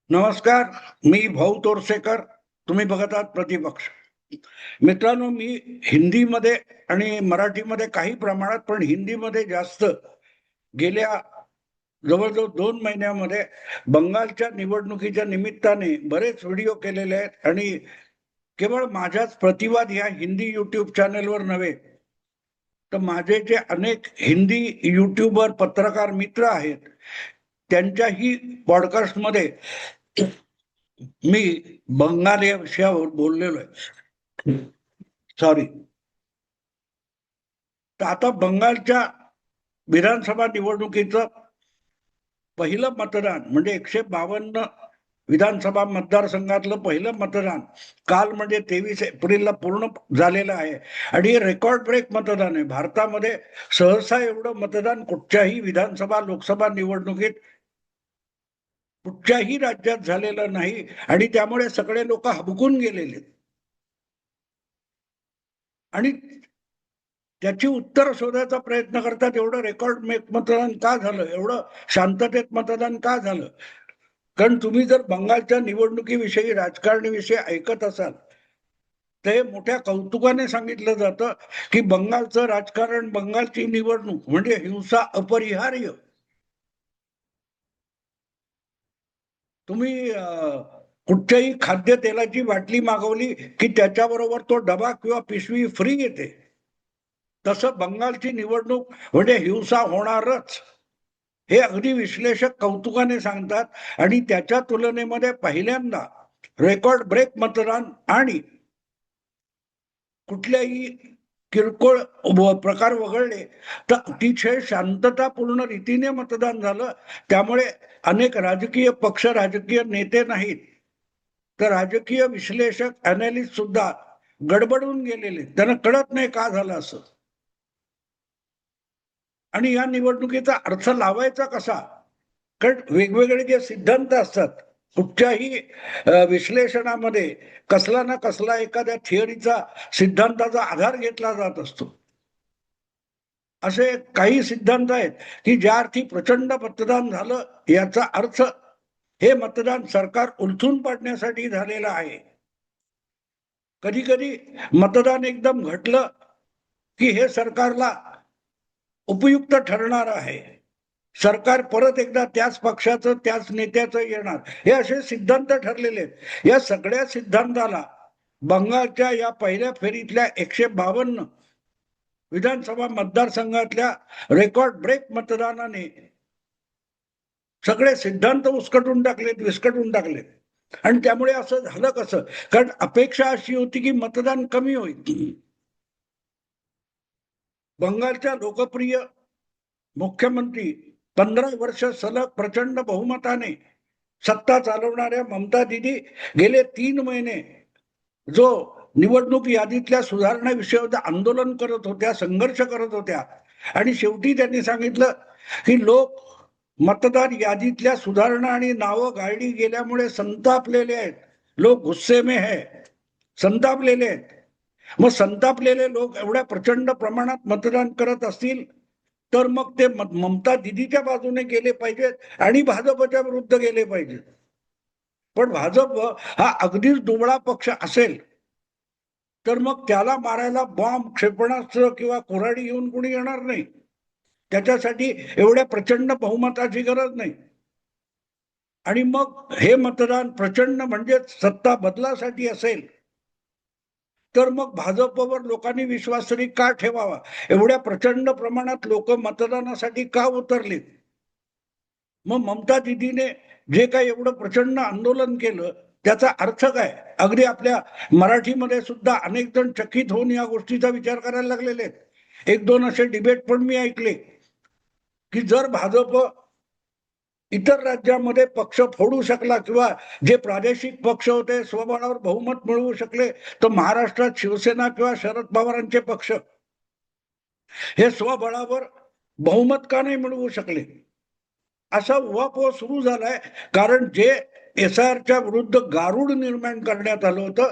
नमस्कार. मी भाऊ तोरसेकर. तुम्ही बघत आहात प्रतिपक्ष. मित्रांनो, मी हिंदीमध्ये आणि मराठीमध्ये काही प्रमाणात, पण हिंदीमध्ये जास्त गेल्या जवळजवळ 2 महिन्यामध्ये बंगालच्या निवडणुकीच्या निमित्ताने बरेच व्हिडिओ केलेले आहेत. आणि केवळ माझ्याच प्रतिवाद ह्या हिंदी युट्यूब चॅनलवर नव्हे, तर माझे जे अनेक हिंदी युट्यूबर पत्रकार मित्र आहेत, त्यांच्याही पॉडकास्टमध्ये मी बंगाल या विषयावर बोललेलो आहे. सॉरी. तर आता बंगालच्या विधानसभा निवडणुकीचं पहिलं मतदान म्हणजे 152 विधानसभा मतदारसंघातलं पहिलं मतदान काल म्हणजे 23 एप्रिलला पूर्ण झालेलं आहे. आणि हे रेकॉर्ड ब्रेक मतदान आहे. भारतामध्ये सहसा एवढं मतदान कुठच्याही विधानसभा लोकसभा निवडणुकीत कुठच्याही राज्यात झालेलं नाही. आणि त्यामुळे सगळे लोक हबकून गेलेले. आणि त्याची उत्तर शोधायचा प्रयत्न करतात, एवढं रेकॉर्ड मतदान का झालं, एवढं शांततेत मतदान का झालं. कारण तुम्ही जर बंगालच्या निवडणुकीविषयी राजकारणाविषयी ऐकत असाल, ते मोठ्या कौतुकाने सांगितलं जातं की बंगालचं राजकारण, बंगालची निवडणूक म्हणजे हिंसा अपरिहार्य. तुम्ही कुठच्याही खाद्यतेलाची बाटली मागवली की त्याच्याबरोबर तो डबा किंवा पिशवी फ्री येते. तसं बंगालची निवडणूक म्हणजे हिंसा होणारच, हे अगदी विश्लेषक कौतुकाने सांगतात. आणि त्याच्या तुलनेमध्ये पहिल्यांदा रेकॉर्ड ब्रेक मतदान आणि कुठल्याही किरकोळ प्रकार वगळले तर अतिशय शांततापूर्ण रीतीने मतदान झालं. त्यामुळे अनेक राजकीय पक्ष, राजकीय नेते नाहीत, तर राजकीय विश्लेषक, अनालिस्ट सुद्धा गडबडून गेलेले. त्यांना कळत नाही का झालं असं. आणि या निवडणुकीचा अर्थ लावायचा कसा. कारण वेगवेगळे जे सिद्धांत असतात, कुठच्याही विश्लेषणामध्ये कसला ना कसला एखाद्या थिअरीचा, सिद्धांताचा आधार घेतला जात असतो. असे काही सिद्धांत आहेत की ज्या अर्थी प्रचंड मतदान झालं याचा अर्थ हे मतदान सरकार उलथून पाडण्यासाठी झालेलं आहे. कधी कधी मतदान एकदम घटलं की हे सरकारला उपयुक्त ठरणार आहे. सरकार परत एकदा त्याच पक्षाचं, त्याच नेत्याचं येणार, हे असे सिद्धांत ठरलेले आहेत. या सगळ्या सिद्धांताला बंगालच्या या पहिल्या फेरीतल्या 152 विधानसभा मतदारसंघातल्या रेकॉर्ड ब्रेक मतदानाने सगळे सिद्धांत उस्कटून टाकलेत, विस्कटून टाकलेत. आणि त्यामुळे असं झालं कसं. कारण अपेक्षा अशी होती की मतदान कमी होईल. बंगालच्या लोकप्रिय मुख्यमंत्री 15 वर्ष सलग प्रचंड बहुमताने सत्ता चालवणाऱ्या ममता दिदी गेले 3 महिने जो निवडणूक यादीतल्या सुधारणेविषयी आंदोलन करत होत्या, संघर्ष करत होत्या. आणि शेवटी त्यांनी सांगितलं की लोक मतदार यादीतल्या सुधारणा आणि नावं गाळली गेल्यामुळे संतापलेले आहेत. लोक गुस्से में है, संतापलेले आहेत. मग संतापलेले लोक एवढ्या प्रचंड प्रमाणात मतदान करत असतील तर मग ते ममता दिदीच्या बाजूने गेले पाहिजेत आणि भाजपच्या विरुद्ध गेले पाहिजेत. पण भाजप हा अगदीच दुबळा पक्ष असेल तर मग त्याला मारायला बॉम्ब, क्षेपणास्त्र किंवा कुऱ्हाडी घेऊन कोणी येणार नाही. त्याच्यासाठी एवढ्या प्रचंड बहुमताची गरज नाही. आणि मग हे मतदान प्रचंड म्हणजे सत्ता बदलासाठी असेल तर मग भाजपवर लोकांनी विश्वास तरी का ठेवावा. एवढ्या प्रचंड प्रमाणात लोक मतदानासाठी का उतरले. मग ममता दिदीने जे काही एवढं प्रचंड आंदोलन केलं त्याचा अर्थ काय. अगदी आपल्या मराठीमध्ये सुद्धा अनेक जण चकित होऊन या गोष्टीचा विचार करायला लागलेले आहेत. 1-2 असे डिबेट पण मी ऐकले की जर भाजप इतर राज्यामध्ये पक्ष फोडू शकला किंवा जे प्रादेशिक पक्ष होते स्वबळावर बहुमत मिळवू शकले, तर महाराष्ट्रात शिवसेना किंवा शरद पवारांचे पक्ष हे स्वबळावर बहुमत का नाही मिळवू शकले. असा उहापोह सुरू झालाय. कारण जे SIRच्या विरुद्ध गारुड निर्माण करण्यात आलं होतं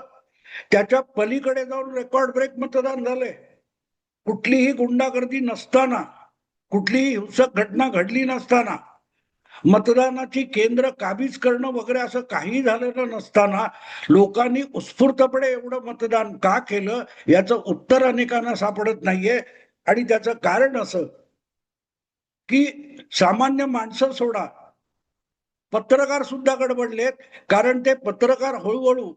त्याच्या पलीकडे जाऊन रेकॉर्ड ब्रेक मतदान झालंय. कुठलीही गुंडागर्दी नसताना, कुठलीही हिंसक घटना घडली नसताना मतदानाची केंद्र काबीज करणं वगैरे असं काही झालेलं नसताना लोकांनी उत्स्फूर्तपणे एवढं मतदान का केलं याचं उत्तर अनेकांना सापडत नाहीये. आणि त्याचं कारण असं की सामान्य माणसं सोडा, पत्रकार सुद्धा गडबडलेत. कारण ते पत्रकार हळूहळू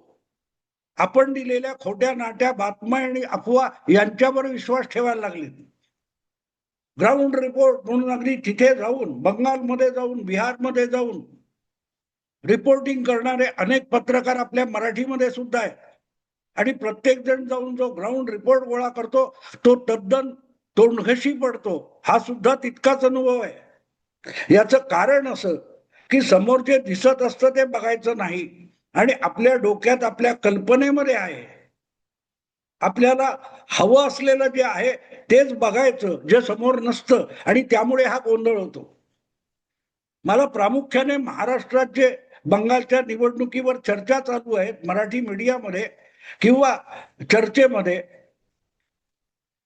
आपण दिलेल्या खोट्या नाट्या बातम्या आणि अफवा यांच्यावर विश्वास ठेवायला लागले. ग्राउंड रिपोर्ट म्हणून अगदी तिथे जाऊन, बंगालमध्ये जाऊन, बिहारमध्ये जाऊन रिपोर्टिंग करणारे अनेक पत्रकार आपल्या मराठीमध्ये सुद्धा आहेत. आणि प्रत्येक जण जाऊन जो ग्राउंड रिपोर्ट गोळा करतो तो तद्दन तोंडघशी पडतो. हा सुद्धा तितकाच अनुभव आहे. याचं कारण असं की समोर जे दिसत असतं ते बघायचं नाही आणि आपल्या डोक्यात आपल्या कल्पनेमध्ये आहे. आपल्याला हवं असलेलं जे आहे तेच बघायचं, जे समोर नसतं, आणि त्यामुळे हा गोंधळ होतो. मला प्रामुख्याने महाराष्ट्रात जे बंगालच्या निवडणुकीवर चर्चा चालू आहेत मराठी मीडियामध्ये किंवा चर्चेमध्ये,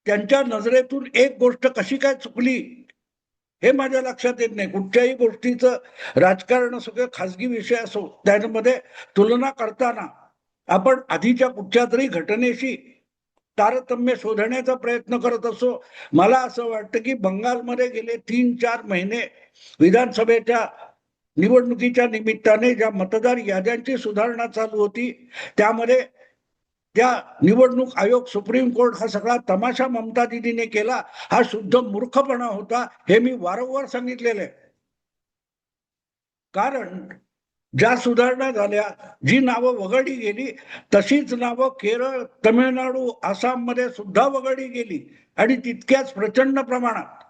त्यांच्या नजरेतून एक गोष्ट कशी काय चुकली हे माझ्या लक्षात येत नाही. कुठच्याही गोष्टीचं राजकारण असो किंवा खासगी विषय असो, त्यामध्ये तुलना करताना आपण आधीच्या कुठच्या तरी घटनेशी तारतम्य शोधण्याचा प्रयत्न करत असो. मला असं वाटतं की बंगालमध्ये गेले 3-4 महिने विधानसभेच्या निवडणुकीच्या निमित्ताने ज्या मतदार याद्यांची सुधारणा चालू होती, त्यामध्ये त्या निवडणूक आयोग, सुप्रीम कोर्ट, हा सगळा तमाशा ममता दिदीने केला. हा शुद्ध मूर्खपणा होता, हे मी वारंवार सांगितलेलं आहे. कारण ज्या सुधारणा झाल्या, जी नावं वगळली गेली, तशीच नावं केरळ, तमिळनाडू, आसाम मध्ये सुद्धा वगळली गेली आणि तितक्याच प्रचंड प्रमाणात.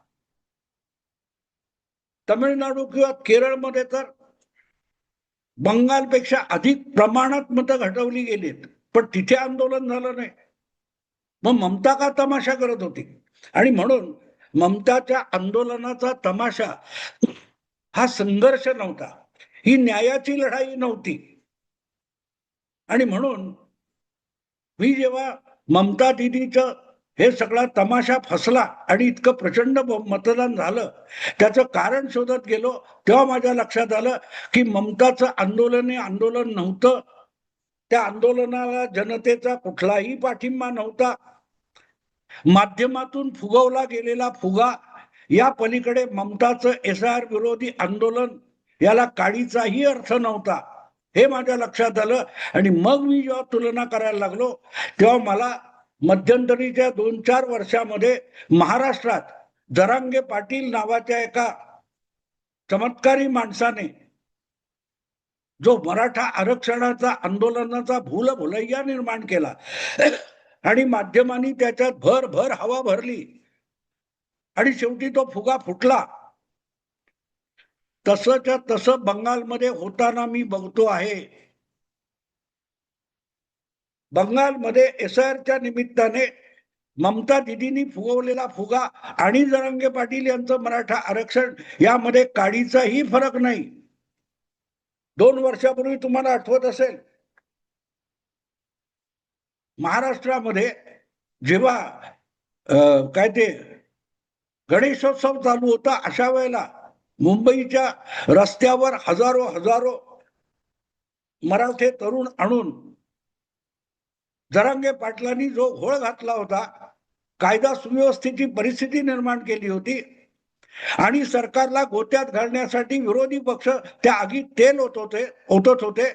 तमिळनाडू किंवा केरळमध्ये तर बंगालपेक्षा अधिक प्रमाणात मतं घटवली गेलीत, पण तिथे आंदोलन झालं नाही. मग ममता का तमाशा करत होती? आणि म्हणून ममताच्या आंदोलनाचा तमाशा हा संघर्ष नव्हता, ही न्यायाची लढाई नव्हती. आणि म्हणून मी जेव्हा ममता दिदीचं हे सगळा तमाशा फसला आणि इतकं प्रचंड मतदान झालं, त्याचं कारण शोधत गेलो, तेव्हा माझ्या लक्षात आलं की ममताचं आंदोलन हे आंदोलन नव्हतं. त्या आंदोलनाला जनतेचा कुठलाही पाठिंबा नव्हता. माध्यमातून फुगवला गेलेला फुगा, या पलीकडे ममताचं SIR विरोधी आंदोलन, याला काडीचाही अर्थ नव्हता, हे माझ्या लक्षात आलं. आणि मग मी जेव्हा तुलना करायला लागलो, तेव्हा मला मध्यंतरीच्या 2-4 वर्षामध्ये महाराष्ट्रात जरांगे पाटील नावाच्या एका चमत्कारी माणसाने जो मराठा आरक्षणाचा आंदोलनाचा भूलभुलैया निर्माण केला आणि माध्यमांनी त्याच्यात भर हवा भरली आणि शेवटी तो फुगा फुटला, तसंच्या तसं बंगालमध्ये होताना मी बघतो आहे. बंगालमध्ये SIRच्या निमित्ताने ममता दिदींनी फुगवलेला फुगा आणि जरांगे पाटील यांचं मराठा आरक्षण यामध्ये काडीचाही फरक नाही. 2 वर्षापूर्वी तुम्हाला आठवत असेल, महाराष्ट्रामध्ये जेव्हा काय ते गणेशोत्सव चालू होता, अशा वेळेला मुंबईच्या रस्त्यावर हजारो मराठे तरुण आणून जरांगे पाटलांनी जो घोळ घातला होता, कायदा सुव्यवस्थेची परिस्थिती निर्माण केली होती आणि सरकारला गोत्यात घालण्यासाठी विरोधी पक्ष त्या आगीत तेल ओतत होते,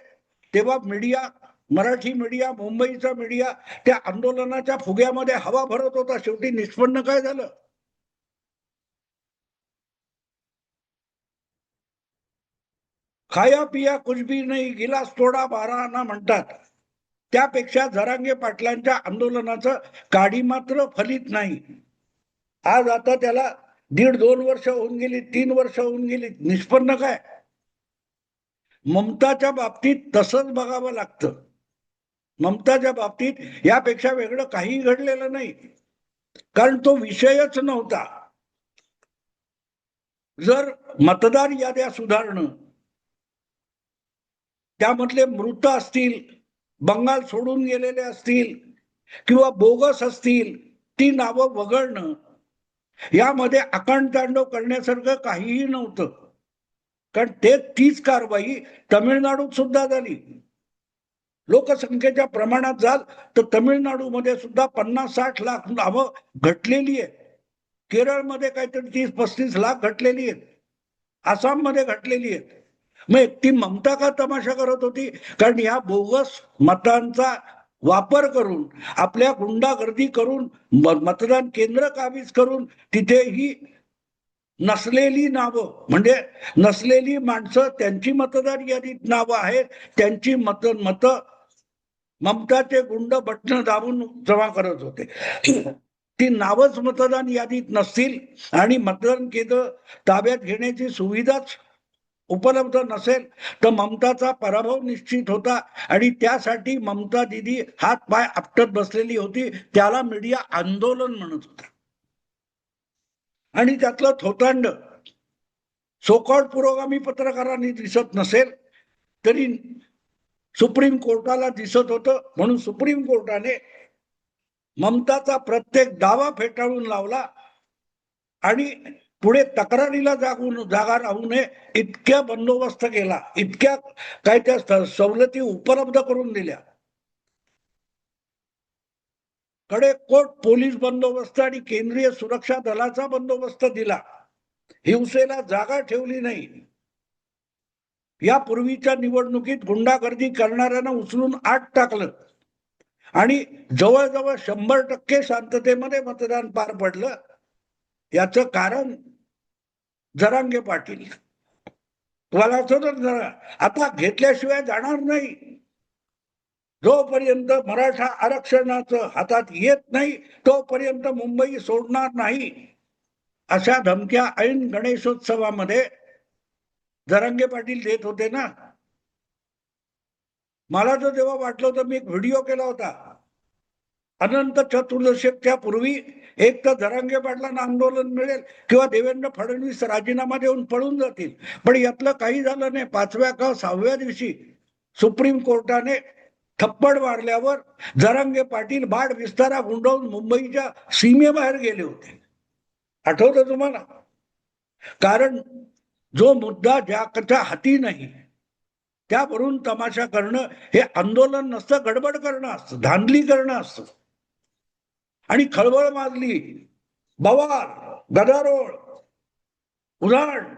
तेव्हा मीडिया, मराठी मीडिया, मुंबईचा मीडिया त्या आंदोलनाच्या फुग्यामध्ये हवा भरत होता. शेवटी निष्पन्न काय झालं? खाया पिया कुछ भी नाही, गिलास तोडा 12 आना म्हणतात. त्यापेक्षा जरांगे पाटलांच्या आंदोलनाचं काडी मात्र फलित नाही. आज आता त्याला 1.5-2 वर्ष होऊन गेली, 3 वर्ष होऊन गेली, निष्पन्न काय? ममताच्या बाबतीत तसंच बघावं लागतं. ममताच्या बाबतीत यापेक्षा वेगळं काही घडलेलं नाही, कारण तो विषयच नव्हता. जर मतदार याद्या सुधारणं, त्यामधले मृत असतील, बंगाल सोडून गेलेले असतील किंवा बोगस असतील, ती नावं वगळणं, यामध्ये आकांडतांडव करण्यासारखं काहीही नव्हतं. कारण तीच कारवाई तमिळनाडूत सुद्धा झाली. लोकसंख्येच्या प्रमाणात जाल तर तमिळनाडूमध्ये सुद्धा 50-60 लाख नावं घटलेली आहेत. केरळमध्ये काहीतरी 30-35 लाख घटलेली आहेत. आसाममध्ये घटलेली आहेत. मग ती ममता का तमाशा करत होती? कारण या बोगस मतांचा वापर करून, आपल्या गुंडागर्दी करून, मतदान केंद्र काबीज करून तिथेही नसलेली नावं, म्हणजे नसलेली माणसं, त्यांची मतदार यादीत नावं आहेत, त्यांची मत ममताचे गुंड बटणं दाबून जमा करत होते. ती नावच मतदान यादीत नसतील आणि मतदान केंद्र ताब्यात घेण्याची सुविधाच उपलब्ध नसेल तर ममताचा पराभव निश्चित होता. आणि त्यासाठी ममता दिदी हात पाय आपटत बसलेली होती. त्याला मीडिया आंदोलन म्हणत होता. आणि त्यातलं थोतांड सोकॉल्ड पुरोगामी पत्रकारांनी दिसत नसेल तरी सुप्रीम कोर्टाला दिसत होतं. म्हणून सुप्रीम कोर्टाने ममताचा प्रत्येक दावा फेटाळून लावला आणि पुढे तक्रारीला जागा राहू नये इतक्या बंदोबस्त केला, इतक्या काय त्या सवलती उपलब्ध करून दिल्या. कडेकोट पोलीस बंदोबस्त आणि केंद्रीय सुरक्षा दलाचा बंदोबस्त दिला. हिंसेला जागा ठेवली नाही. यापूर्वीच्या निवडणुकीत गुंडागर्दी करणाऱ्यांना उचलून आत टाकलं आणि जवळजवळ 100% शांततेमध्ये मतदान पार पडलं. याचं कारण जरांगे पाटील. तुम्हाला आठवतं, आता घेतल्याशिवाय जाणार नाही. जोपर्यंत मराठा आरक्षणाचं हातात येत नाही तोपर्यंत मुंबई सोडणार नाही, अशा धमक्या ऐन गणेशोत्सवामध्ये जरांगे पाटील देत होते ना. मला तर तेव्हा वाटलं होतं, मी एक व्हिडिओ केला होता, अनंत चतुर्दशीच्या पूर्वी एक तर जरांगे पाटलांना आंदोलन मिळेल किंवा देवेंद्र फडणवीस राजीनामा देऊन पळून जातील. पण यातलं काही झालं नाही. 5व्या का 6व्या दिवशी सुप्रीम कोर्टाने थप्पड मारल्यावर जरांगे पाटील बाड विस्तारा गुंडवून मुंबईच्या सीमेबाहेर गेले होते. आठवतं तुम्हाला? कारण जो मुद्दा ज्याच्या हाती नाही त्यावरून तमाशा करणं हे आंदोलन नसतं, गडबड करणं असतं, धांदली करणं असतं. आणि खळबळ माजली, बवाल, गदारोळ, उधाण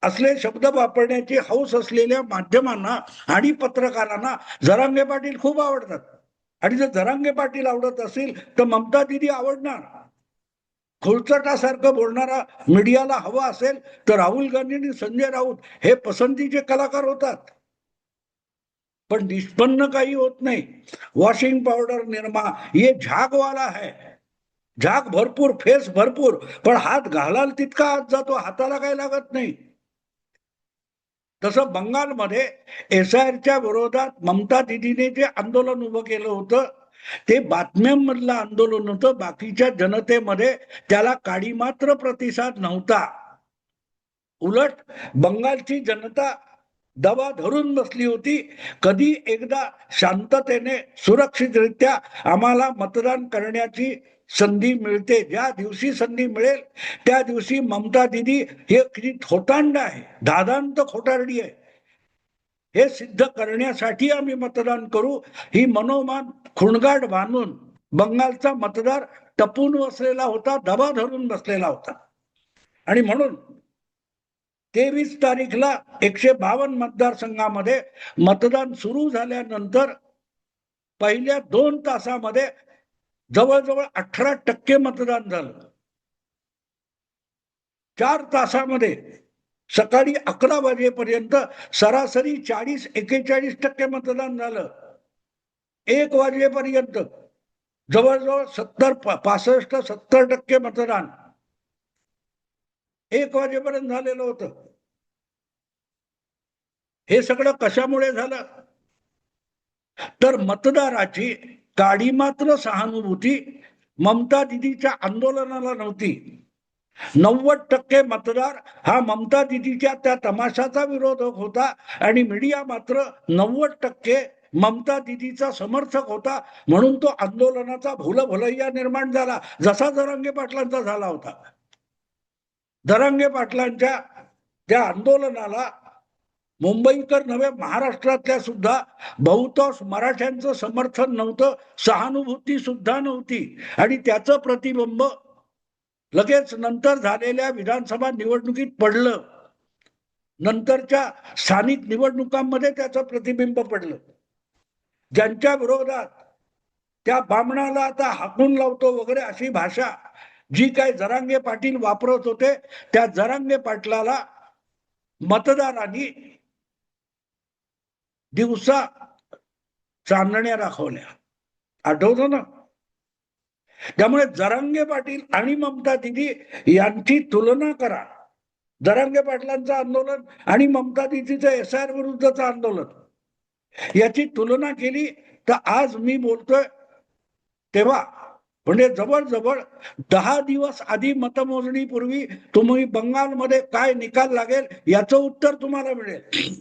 असले शब्द वापरण्याची हौस असलेल्या माध्यमांना आणि पत्रकारांना जरांगे पाटील खूप आवडतात. आणि जर जरांगे पाटील आवडत असेल तर ममता दिदी आवडणार. खुळचटासारखं बोलणारा मीडियाला हवा असेल तर राहुल गांधी आणि संजय राऊत हे पसंतीचे कलाकार होतात. पण निष्पन्न काही होत नाही. वॉशिंग पावडर निर्मा ये झागवाला है. झाग भरपूर, फेस भरपूर, पण हात घालाल तितका हात जातो, हाताला काही लागत नाही. तसं बंगालमध्ये SIRच्या विरोधात ममता दिदीने जे आंदोलन उभं केलं होतं ते बातम्यांमधलं आंदोलन होतं. बाकीच्या जनतेमध्ये त्याला काडी मात्र प्रतिसाद नव्हता. उलट बंगालची जनता दबा धरून बसली होती. कधी एकदा शांततेने सुरक्षितरित्या आम्हाला मतदान करण्याची संधी मिळते, ज्या दिवशी संधी मिळेल त्या दिवशी ममता दिदी हे किती थोतांड आहे, दादांत खोटारडी आहे, हे सिद्ध करण्यासाठी आम्ही मतदान करू, ही मनोमान खुणगाट बांधून बंगालचा मतदार टपून बसलेला होता, दबा धरून बसलेला होता. आणि म्हणून 23 तारीखला 152 मतदारसंघामध्ये मतदान सुरू झाल्यानंतर पहिल्या 2 तासामध्ये जवळजवळ 18% मतदान झालं. 4 तासामध्ये सकाळी 11 वाजेपर्यंत सरासरी 40-41% मतदान झालं. 1 वाजेपर्यंत जवळजवळ 65-70% मतदान 1 वाजेपर्यंत झालेलं होतं. हे सगळं कशामुळे झालं? तर मतदाराची काडी मात्र सहानुभूती ममता दिदीच्या आंदोलनाला नव्हती. 90% मतदार हा ममता दिदीच्या त्या तमाशाचा विरोधक होता आणि मीडिया मात्र 90% ममता दिदीचा समर्थक होता. म्हणून तो आंदोलनाचा भुलभुलैया निर्माण झाला, जसा जरांगे पाटलांचा झाला होता. जरांगे पाटलांच्या त्या आंदोलनाला मुंबईकर नव्हे, महाराष्ट्रातल्या सुद्धा बहुतांश मराठ्यांचं समर्थन नव्हतं, सहानुभूती सुद्धा नव्हती. आणि त्याचं प्रतिबिंब लगेच नंतर झालेल्या विधानसभा निवडणुकीत पडलं. नंतरच्या स्थानिक निवडणुकांमध्ये त्याचं प्रतिबिंब पडलं. ज्यांच्या विरोधात त्या बामणाला आता हाकून लावतो वगैरे अशी भाषा जी काय जरांगे पाटील वापरत होते, त्या जरांगे पाटलाला मतदारांनी दिवसा चांदण्या दाखवल्या, आठवतं ना? त्यामुळे जरांगे पाटील आणि ममता दिदी यांची तुलना करा. जरांगे पाटलांचं आंदोलन आणि ममता दिदीचं SIR विरुद्धचं आंदोलन याची तुलना केली तर आज मी बोलतोय तेव्हा म्हणजे जवळजवळ 10 दिवस आधी मतमोजणीपूर्वी तुम्ही बंगालमध्ये काय निकाल लागेल याचं उत्तर तुम्हाला मिळेल.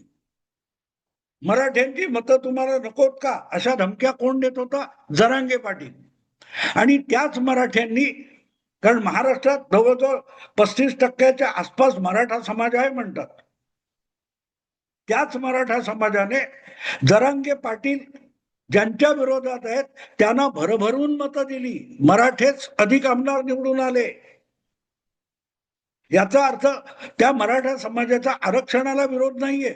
मराठ्यांची मतं तुम्हाला नकोत का अशा धमक्या कोण देत होता? जरांगे पाटील. आणि त्याच मराठ्यांनी, कारण महाराष्ट्रात जवळजवळ 35% आसपास मराठा समाज आहे म्हणतात, त्याच मराठा समाजाने जरांगे पाटील ज्यांच्या विरोधात आहेत त्यांना भरभरून मतं दिली. मराठेच अधिक आमदार निवडून आले. याचा अर्थ त्या मराठा समाजाचा आरक्षणाला विरोध नाहीये.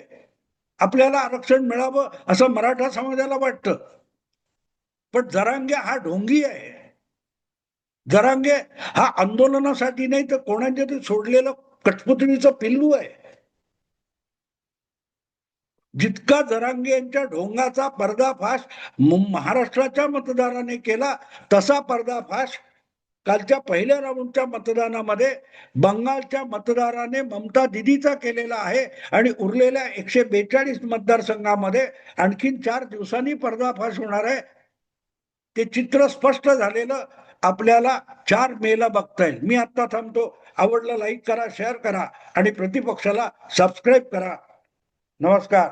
आपल्याला आरक्षण मिळावं असं मराठा समाजाला वाटतं. पण जरांगे हा ढोंगी आहे. जरांगे हा आंदोलनासाठी नाही तर कोणाच्या तरी सोडलेलं कठपुतळीचं पिल्लू आहे. जितका जरांगे यांच्या ढोंगाचा पर्दाफाश महाराष्ट्राच्या मतदाराने केला, तसा पर्दाफाश कालच्या पहिल्या राऊंडच्या मतदानामध्ये बंगालच्या मतदाराने ममता दिदीचा केलेला आहे. आणि उरलेल्या 142 मतदारसंघामध्ये आणखीन 4 दिवसांनी पर्दाफाश होणार आहे. ते चित्र स्पष्ट झालेलं आपल्याला 4 मेला बघता येईल. मी आता थांबतो. आवडलं लाईक करा, शेअर करा आणि प्रतिपक्षाला सबस्क्राईब करा. नमस्कार.